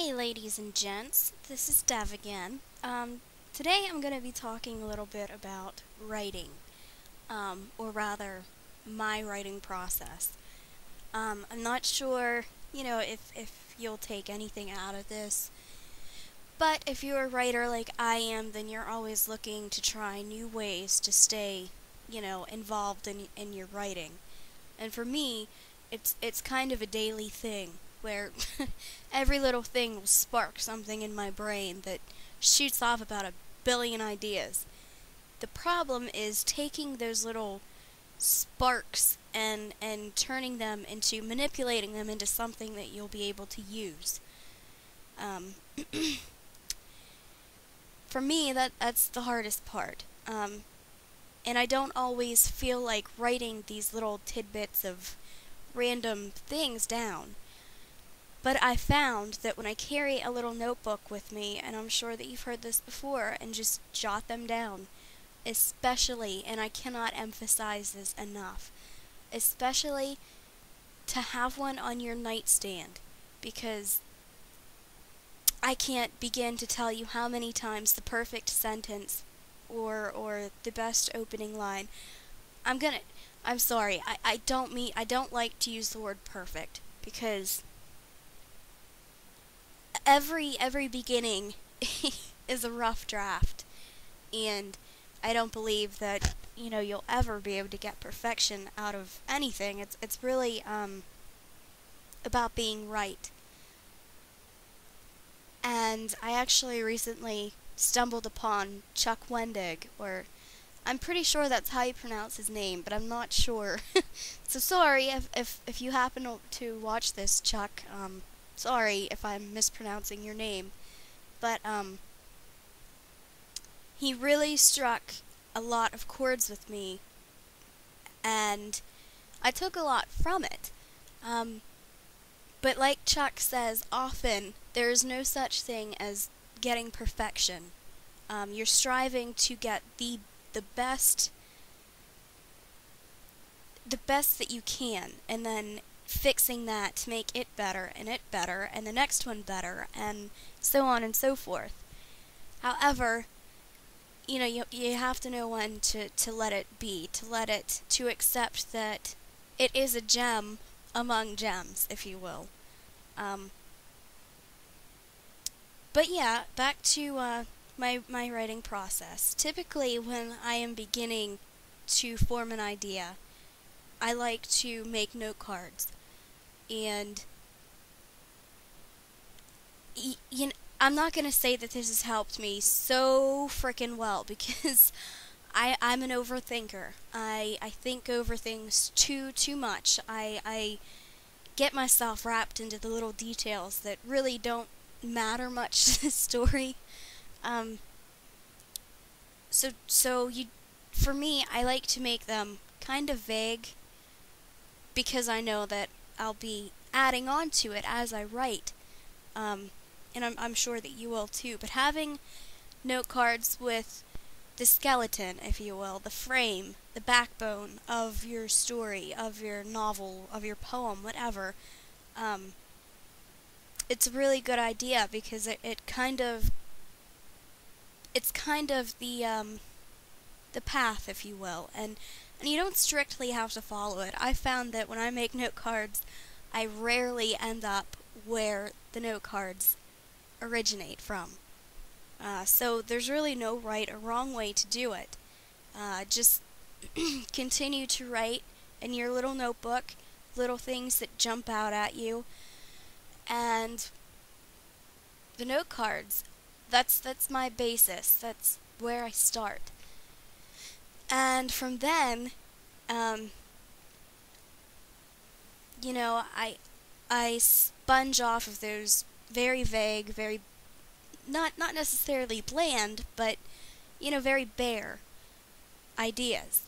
Hey ladies and gents, this is Dev again. Today I'm going to be talking a little bit about writing, or rather, my writing process. I'm not sure, if you'll take anything out of this, but if you're a writer like I am, then you're always looking to try new ways to stay, involved in your writing. And for me, it's kind of a daily thing where every little thing will spark something in my brain that shoots off about a billion ideas. The problem is taking those little sparks and turning them into manipulating them into something that you'll be able to use. Um, for me, that's the hardest part. And I don't always feel like writing these little tidbits of random things down. But I found that when I carry a little notebook with me, and I'm sure that you've heard this before, and just jot them down, especially, and I cannot emphasize this enough, especially to have one on your nightstand, because I can't begin to tell you how many times the perfect sentence or the best opening line. I'm sorry, I don't like to use the word perfect, because every beginning is a rough draft, and I don't believe that you'll ever be able to get perfection out of anything. It's really about being right. And I actually recently stumbled upon Chuck Wendig, or I'm pretty sure that's how you pronounce his name, but I'm not sure. So sorry if you happen to watch this, Chuck. Sorry if I'm mispronouncing your name, but he really struck a lot of chords with me, and I took a lot from it. But like Chuck says often, there is no such thing as getting perfection. You're striving to get the best that you can, and then fixing that to make it better, and the next one better, and so on and so forth. However, you have to know when to let it be, to accept that it is a gem among gems, if you will. But yeah, back to my writing process. Typically, when I am beginning to form an idea, I like to make note cards. And I'm not going to say that this has helped me so frickin' well, because I'm an overthinker. I think over things too much. I get myself wrapped into the little details that really don't matter much to the story. For me, I like to make them kind of vague, because I know that I'll be adding on to it as I write. And I'm sure that you will too. But having note cards with the skeleton, if you will, the frame, the backbone of your story, of your novel, of your poem, whatever, it's a really good idea, because it's kind of the path, if you will, and you don't strictly have to follow it. I found that when I make note cards, I rarely end up where the note cards originate from. So there's really no right or wrong way to do it. Just continue to write in your little notebook, little things that jump out at you, and the note cards, that's my basis. That's where I start. And from then, I sponge off of those very vague, very not necessarily bland, but very bare ideas.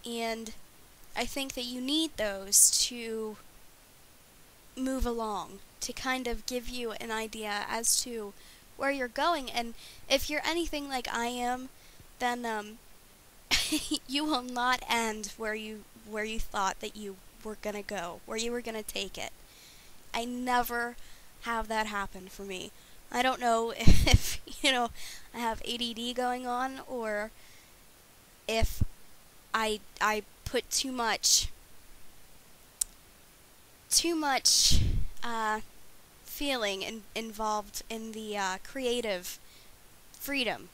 And I think that you need those to move along, to kind of give you an idea as to where you're going. And if you're anything like I am, then you will not end where you thought that you were gonna go, where you were gonna take it. I never have that happen for me. I don't know if, I have ADD going on, or if I put too much feeling involved in the creative freedom.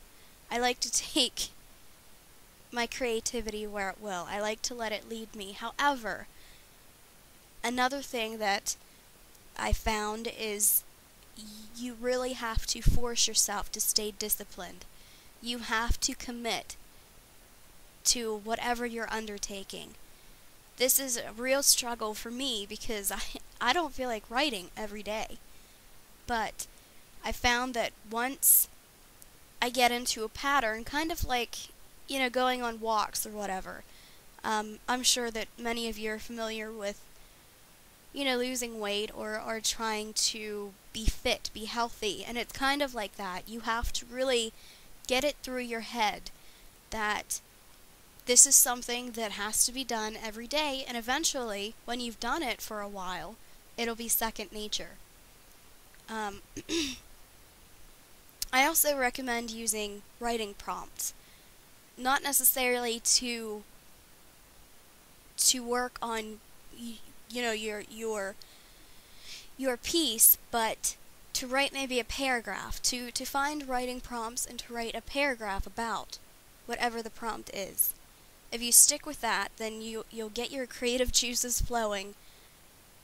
I like to take my creativity where it will. I like to let it lead me. However, another thing that I found is you really have to force yourself to stay disciplined. You have to commit to whatever you're undertaking. This is a real struggle for me because I don't feel like writing every day. But I found that once I get into a pattern, kind of like, going on walks or whatever. I'm sure that many of you are familiar with, losing weight or trying to be fit, be healthy. And it's kind of like that. You have to really get it through your head that this is something that has to be done every day, and eventually, when you've done it for a while, it'll be second nature. I also recommend using writing prompts. Not necessarily to work on your piece, but to write maybe a paragraph, to find writing prompts and to write a paragraph about whatever the prompt is. If you stick with that, then you'll get your creative juices flowing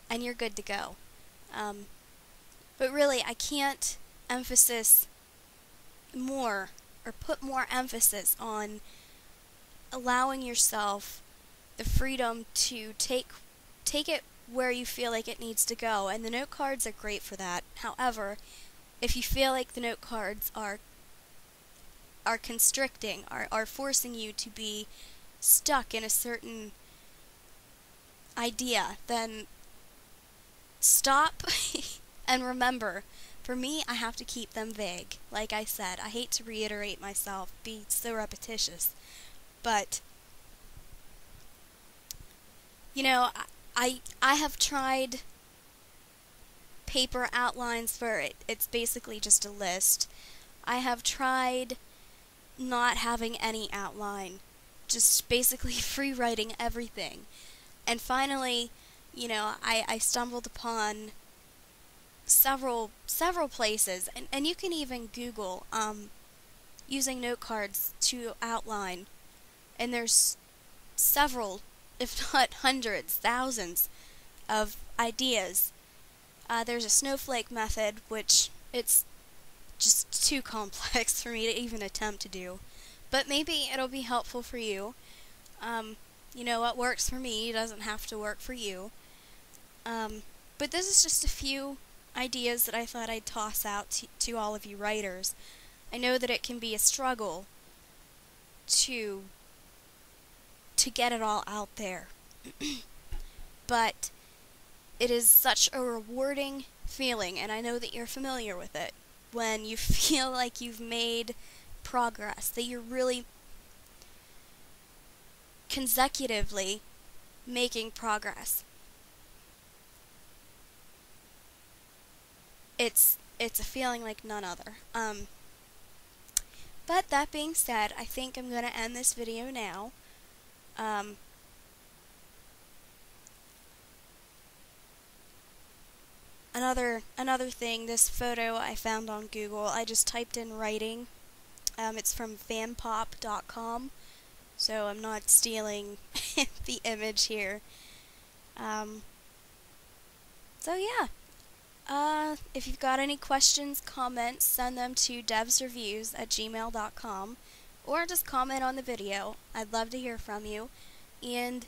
and you're good to go. But really, I can't emphasize more or put more emphasis on allowing yourself the freedom to take it where you feel like it needs to go, and the note cards are great for that. However, if you feel like the note cards are constricting, are forcing you to be stuck in a certain idea, then stop and remember, for me, I have to keep them vague. Like I said, I hate to reiterate myself, be so repetitious, but I have tried paper outlines where it's basically just a list. I have tried not having any outline, just basically free writing everything. And finally, I stumbled upon several places, and you can even Google using note cards to outline, and there's several, if not hundreds, thousands of ideas. There's a snowflake method, which it's just too complex for me to even attempt to do. But maybe it'll be helpful for you. What works for me doesn't have to work for you. But this is just a few ideas that I thought I'd toss out to all of you writers. I know that it can be a struggle to get it all out there. But it is such a rewarding feeling, and I know that you're familiar with it, when you feel like you've made progress, that you're really consecutively making progress. It's a feeling like none other. But that being said, I think I'm going to end this video now. Another thing, this photo I found on Google, I just typed in writing. It's from fanpop.com, so I'm not stealing the image here. So yeah, if you've got any questions, comments, send them to devsreviews@gmail.com, or just comment on the video. I'd love to hear from you, and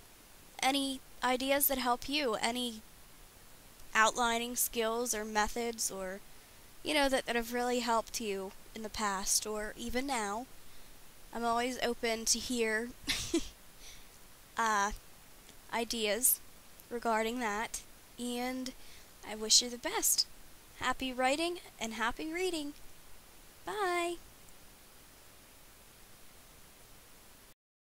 any ideas that help you, any outlining skills or methods, or that have really helped you in the past or even now. I'm always open to hear ideas regarding that, and I wish you the best. Happy writing and happy reading. Bye!